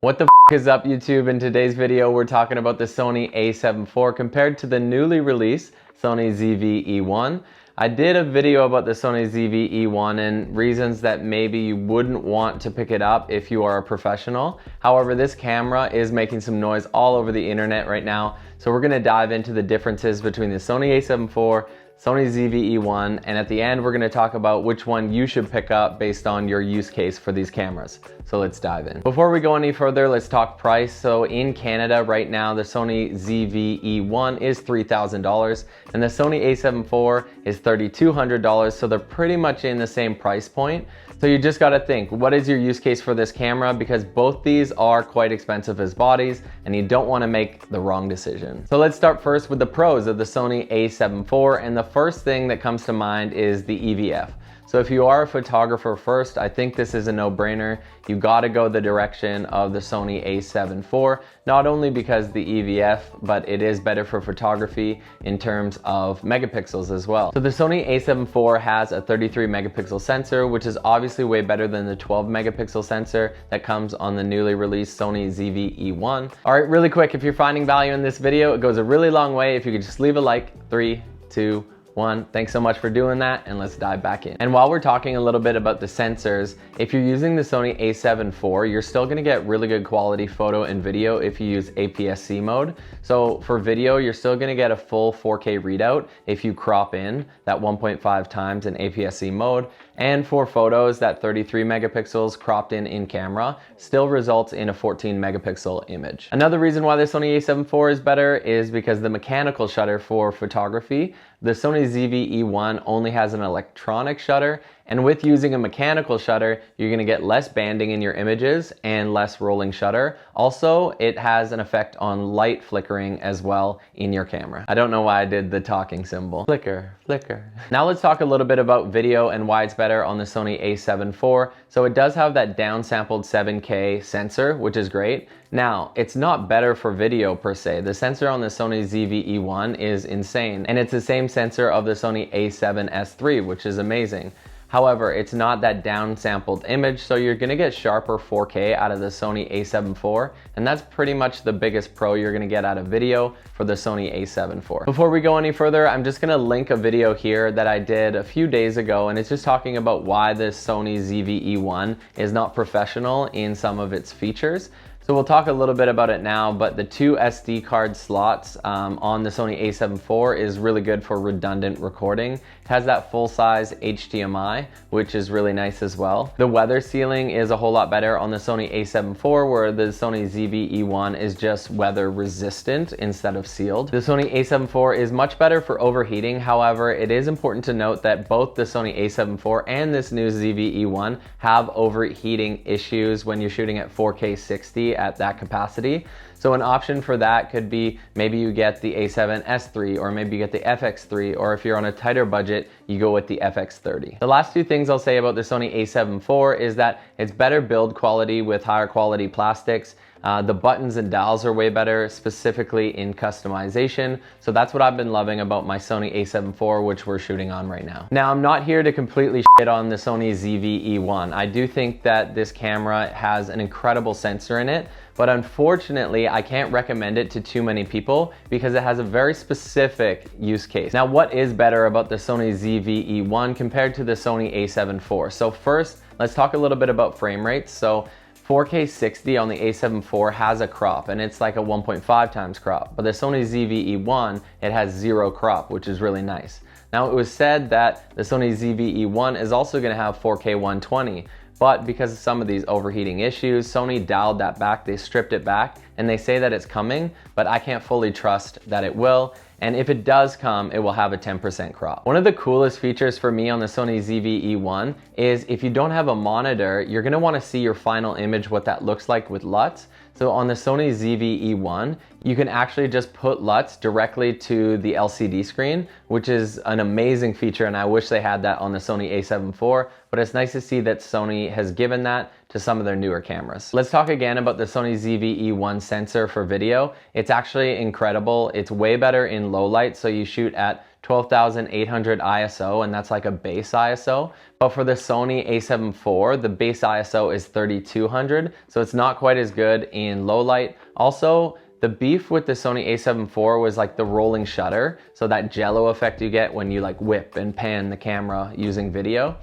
What the is up, YouTube? In today's video, we're talking about the Sony A7IV compared to the newly released Sony ZV-E1. I did a video about the Sony ZV-E1 and reasons that maybe you wouldn't want to pick it up if you are a professional. However, this camera is making some noise all over the internet right now, so we're going to dive into the differences between the Sony A7IV, Sony ZV-E1, and at the end we're going to talk about which one you should pick up based on your use case for these cameras. So let's dive in. Before we go any further, let's talk price. So in Canada right now, the Sony ZV-E1 is $3,000 and the Sony A7IV is $3,200, so they're pretty much in the same price point. So you just got to think, what is your use case for this camera? Because both these are quite expensive as bodies and you don't want to make the wrong decision. So let's start first with the pros of the Sony A7IV, and the first thing that comes to mind is the EVF. So if you are a photographer first, I think this is a no-brainer. You got to go the direction of the Sony A7IV, not only because the EVF, but it is better for photography in terms of megapixels as well. So the Sony A7IV has a 33 megapixel sensor, which is obviously way better than the 12 megapixel sensor that comes on the newly released Sony ZV-E1. All right, really quick, if you're finding value in this video, it goes a really long way if you could just leave a like. 3, 2, 1. Thanks so much for doing that, and let's dive back in. And while we're talking a little bit about the sensors, if you're using the Sony A7IV, you're still gonna get really good quality photo and video if you use APS-C mode. So for video, you're still gonna get a full 4K readout if you crop in that 1.5 times in APS-C mode. And for photos, that 33 megapixels cropped in camera still results in a 14 megapixel image. Another reason why the Sony A7IV is better is because the mechanical shutter for photography, the Sony ZV-E1 only has an electronic shutter, and with using a mechanical shutter, you're gonna get less banding in your images and less rolling shutter. Also, it has an effect on light flickering as well in your camera. I don't know why I did the talking symbol. Flicker, flicker. Now let's talk a little bit about video and why it's better on the Sony A7IV. So it does have that downsampled 7K sensor, which is great. Now, it's not better for video per se. The sensor on the Sony ZV-E1 is insane, and it's the same sensor of the Sony A7S III, which is amazing. However, it's not that downsampled image, so you're gonna get sharper 4K out of the Sony A7IV, and that's pretty much the biggest pro you're gonna get out of video for the Sony A7IV. Before we go any further, I'm just gonna link a video here that I did a few days ago, and it's just talking about why this Sony ZV-E1 is not professional in some of its features. So we'll talk a little bit about it now, but the 2 SD card slots on the Sony A7IV is really good for redundant recording. It has that full-size HDMI, which is really nice as well. The weather sealing is a whole lot better on the Sony A7IV, where the Sony ZV-E1 is just weather resistant instead of sealed. The Sony A7IV is much better for overheating. However, it is important to note that both the Sony A7IV and this new ZV-E1 have overheating issues when you're shooting at 4K 60 at that capacity. So an option for that could be maybe you get the A7S III, or maybe you get the FX3, or if you're on a tighter budget, you go with the FX30. The last 2 things I'll say about the Sony A7IV is that it's better build quality with higher quality plastics. The buttons and dials are way better, specifically in customization. So that's what I've been loving about my Sony A7IV, which we're shooting on right now. Now, I'm not here to completely shit on the Sony ZV-E1. I do think that this camera has an incredible sensor in it, but unfortunately, I can't recommend it to too many people because it has a very specific use case. Now, what is better about the Sony ZV-E1 compared to the Sony A7IV? So first, let's talk a little bit about frame rates. So 4K 60 on the A7IV has a crop, and it's like a 1.5 times crop, but the Sony ZV-E1, it has 0 crop, which is really nice. Now, it was said that the Sony ZV-E1 is also gonna have 4K 120, but because of some of these overheating issues, Sony dialed that back, they stripped it back, and they say that it's coming, but I can't fully trust that it will. And if it does come, it will have a 10% crop. One of the coolest features for me on the Sony ZV-E1 is if you don't have a monitor, you're gonna wanna see your final image, what that looks like with LUTs. So on the Sony ZV-E1, you can actually just put LUTs directly to the LCD screen, which is an amazing feature, and I wish they had that on the Sony A7IV, but it's nice to see that Sony has given that to some of their newer cameras. Let's talk again about the Sony ZV-E1 sensor for video. It's actually incredible. It's way better in low light, so you shoot at 12,800 ISO, and that's like a base ISO. But for the Sony A7 IV, the base ISO is 3200, so it's not quite as good in low light. Also, the beef with the Sony A7 IV was like the rolling shutter, so that jello effect you get when you like whip and pan the camera using video.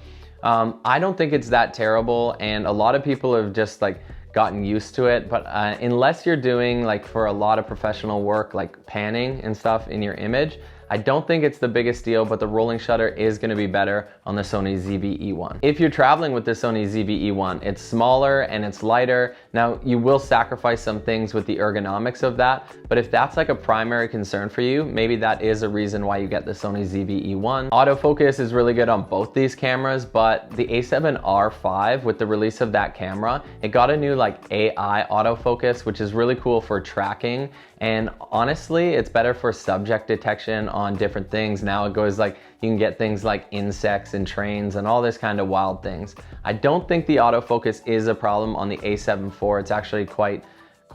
I don't think it's that terrible, and a lot of people have just like gotten used to it, but unless you're doing like for a lot of professional work like panning and stuff in your image, I don't think it's the biggest deal, but the rolling shutter is going to be better on the Sony ZV-E1. If you're traveling with the Sony ZV-E1, it's smaller and it's lighter. Now, you will sacrifice some things with the ergonomics of that, but if that's like a primary concern for you, maybe that is a reason why you get the Sony ZV-E1. Autofocus is really good on both these cameras, but the A7R5, with the release of that camera, it got a new like AI autofocus, which is really cool for tracking. And honestly, it's better for subject detection on different things. Now it goes like, you can get things like insects and trains and all this kind of wild things. I don't think the autofocus is a problem on the A7 IV. It's actually quite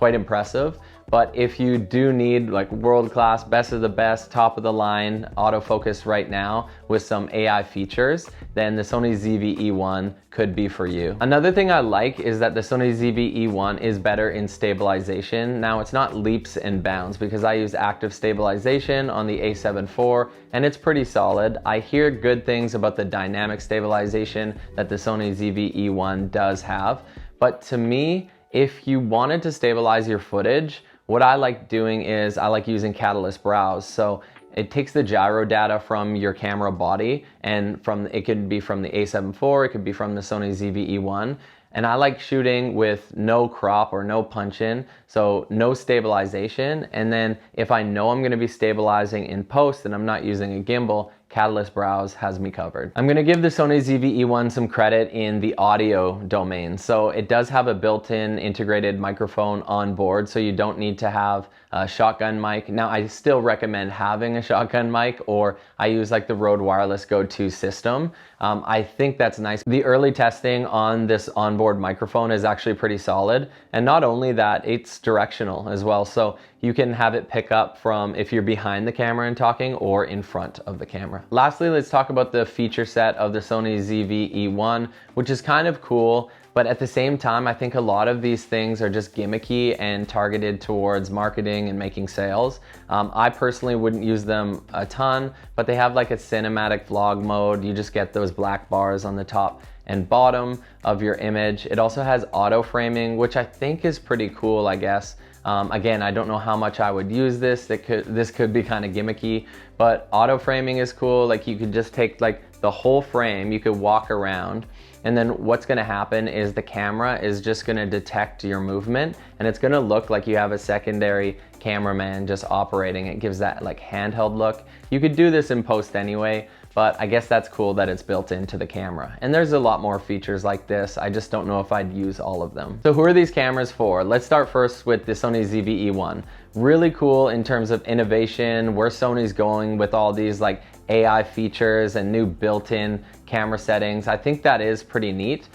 impressive. But if you do need like world-class, best of the best, top of the line autofocus right now with some AI features, then the Sony ZV-E1 could be for you. Another thing I like is that the Sony ZV-E1 is better in stabilization. Now, it's not leaps and bounds because I use active stabilization on the A7 IV and it's pretty solid. I hear good things about the dynamic stabilization that the Sony ZV-E1 does have. But to me, if you wanted to stabilize your footage, what I like doing is I like using Catalyst Browse. So it takes the gyro data from your camera body, and it could be from the A7 IV, it could be from the Sony ZV-E1. And I like shooting with no crop or no punch in, so no stabilization. And then if I know I'm gonna be stabilizing in post and I'm not using a gimbal, Catalyst Browse has me covered. I'm gonna give the Sony ZV-E1 some credit in the audio domain. So it does have a built-in integrated microphone on board, so you don't need to have a shotgun mic. Now, I still recommend having a shotgun mic, or I use like the Rode Wireless Go 2 system. I think that's nice. The early testing on this onboard microphone is actually pretty solid. And not only that, it's directional as well. So you can have it pick up from if you're behind the camera and talking or in front of the camera. Lastly, let's talk about the feature set of the Sony ZV-E1, which is kind of cool. But at the same time, I think a lot of these things are just gimmicky and targeted towards marketing and making sales. I personally wouldn't use them a ton, but they have like a cinematic vlog mode. You just get those black bars on the top and bottom of your image. It also has auto framing, which I think is pretty cool, I guess. Again, I don't know how much I would use this. This could be kind of gimmicky, but auto framing is cool. Like you could just take like the whole frame, you could walk around, and then what's gonna happen is the camera is just gonna detect your movement, and it's gonna look like you have a secondary cameraman just operating. It gives that like handheld look. You could do this in post anyway, but I guess that's cool that it's built into the camera. And there's a lot more features like this. I just don't know if I'd use all of them. So who are these cameras for? Let's start first with the Sony ZV-E1. Really cool in terms of innovation, where Sony's going with all these like AI features and new built-in camera settings. I think that is pretty neat.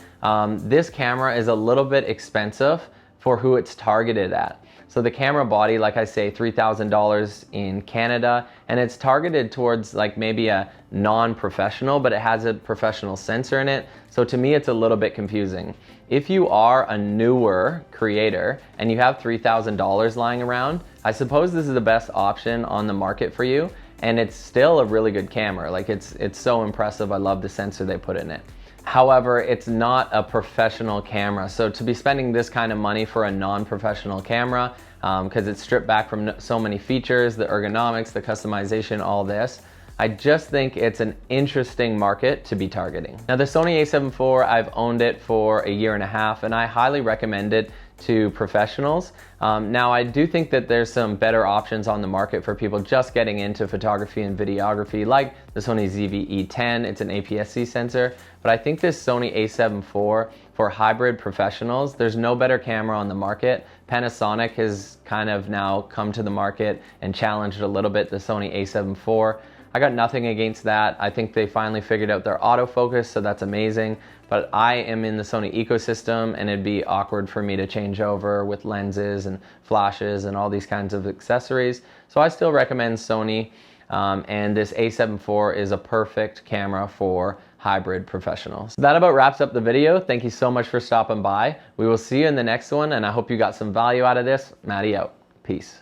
This camera is a little bit expensive for who it's targeted at. So the camera body, like I say, $3,000 in Canada, and it's targeted towards like maybe a non-professional, but it has a professional sensor in it. So to me, it's a little bit confusing. If you are a newer creator and you have $3,000 lying around, I suppose this is the best option on the market for you. And it's still a really good camera. Like it's so impressive. I love the sensor they put in it. However, it's not a professional camera. So to be spending this kind of money for a non-professional camera, because it's stripped back from so many features, the ergonomics, the customization, all this, I just think it's an interesting market to be targeting. Now the Sony A7 IV, I've owned it for a year and a half, and I highly recommend it to professionals. Now I do think that there's some better options on the market for people just getting into photography and videography, like the Sony ZV-E10, it's an APS-C sensor, but I think this Sony A7 IV for hybrid professionals, there's no better camera on the market. Panasonic has kind of now come to the market and challenged a little bit the Sony A7 IV. I got nothing against that. I think they finally figured out their autofocus, so that's amazing. But I am in the Sony ecosystem, and it'd be awkward for me to change over with lenses and flashes and all these kinds of accessories. So I still recommend Sony. and this A7IV is a perfect camera for hybrid professionals. That about wraps up the video. Thank you so much for stopping by. We will see you in the next one, and I hope you got some value out of this. Matty out. Peace.